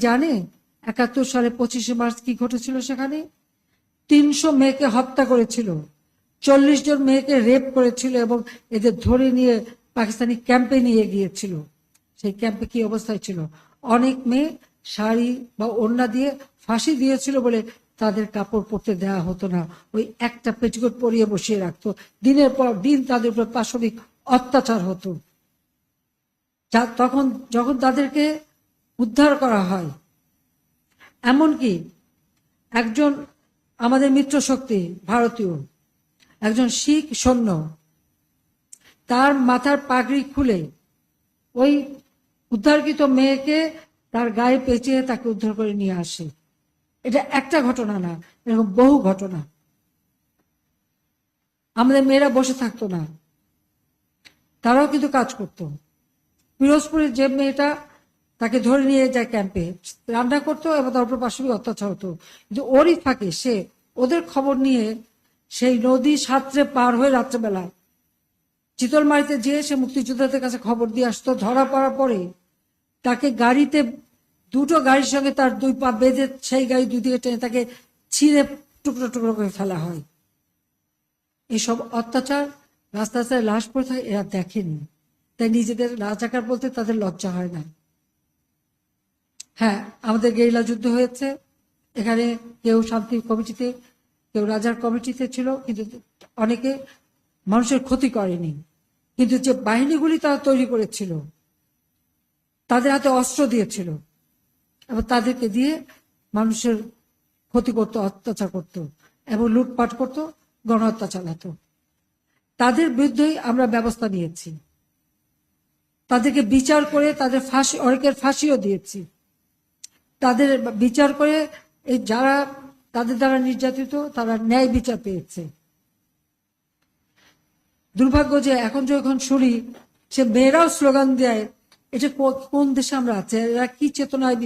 জানে ৭১ সালে 25শে মার্চ কি ঘটেছিল? সেখানে ৩০০ মেয়েকে হত্যা করেছিল, ৪০ জন মেয়েকে রেপ করেছিল এবং এদের ধরে নিয়ে পাকিস্তানি ক্যাম্পে নিয়ে গিয়েছিল। সেই ক্যাম্পে কি অবস্থায় ছিল? অনেক মেয়ে শাড়ি বা ওড়না দিয়ে ফাঁসি দিয়েছিল বলে তাদের কাপড় পরতে দেওয়া হতো না, ওই একটা পেটিকোট পরিয়ে বসিয়ে রাখতো। দিনের পর দিন তাদের উপর পাশবিক অত্যাচার হতো। তখন যখন তাদেরকে উদ্ধার করা হয়, এমনকি একজন আমাদের মিত্র শক্তি ভারতীয় একজন শিখ সৈন্য তার মাথার পাগড়ি খুলে ওই উদ্ধারকৃত মেয়েকে তার গায়ে পেঁচিয়ে তাকে উদ্ধার করে নিয়ে আসে। এটা একটা ঘটনা না, এরকম বহু ঘটনা। আমাদের মেয়েরা বসে থাকতো না, তারাও কিন্তু কাজ করত। পিরোজপুরের যে মেয়েটা, তাকে ধরে নিয়ে যায় ক্যাম্পে, রান্না করতো এবং তার উপর পাশবিক অত্যাচার হতো, কিন্তু ওরই ফাঁকে সে ওদের খবর নিয়ে সেই নদী সাঁতরে পার হয়ে রাত্রেবেলায় চিতলমারিতে যেয়ে সে মুক্তিযোদ্ধাদের কাছে খবর দিয়ে আসতো। ধরা পড়ার পরে তাকে গাড়িতে, দুটো গাড়ির সঙ্গে তার দুই পা বেঁধে সেই গাড়ি দুই দিকে টেনে তাকে ছিঁড়ে টুকরো টুকরো করে ফেলা হয়। এইসব অত্যাচার, রাস্তায় লাশ পড়ে থাকে, এরা দেখেনি, তাই নিজেদের রাজাকার বলতে তাদের লজ্জা হয় না। হ্যাঁ, আমাদের গেরিলা যুদ্ধ হয়েছে, এখানে কেউ শান্তি কমিটিতে, কেউ রাজার কমিটিতে ছিল, কিন্তু অনেকে মানুষের ক্ষতি করেনি। কিন্তু যে বাহিনীগুলি তারা তৈরি করেছিল, তাদের হাতে অস্ত্র দিয়েছিল এবং তাদেরকে দিয়ে মানুষের ক্ষতি করতো, অত্যাচার করতো এবং লুটপাট করতো, গণহত্যা চালাতো। তাদের বিরুদ্ধেই আমরা ব্যবস্থা নিয়েছি, তাদেরকে বিচার করে তাদের ফাঁসি, অনেকের ফাঁসিও দিয়েছি। তাদের বিচার করে এই যারা তাদের দ্বারা নির্যাতিত, তারা ন্যায় বিচার পেয়েছে। দুর্ভাগ্য যে এখন যখন শুনি সে মেয়েরাও স্লোগান দেয়, এটা কোন দেশে আমরা আছে, এরা কি চেতনায়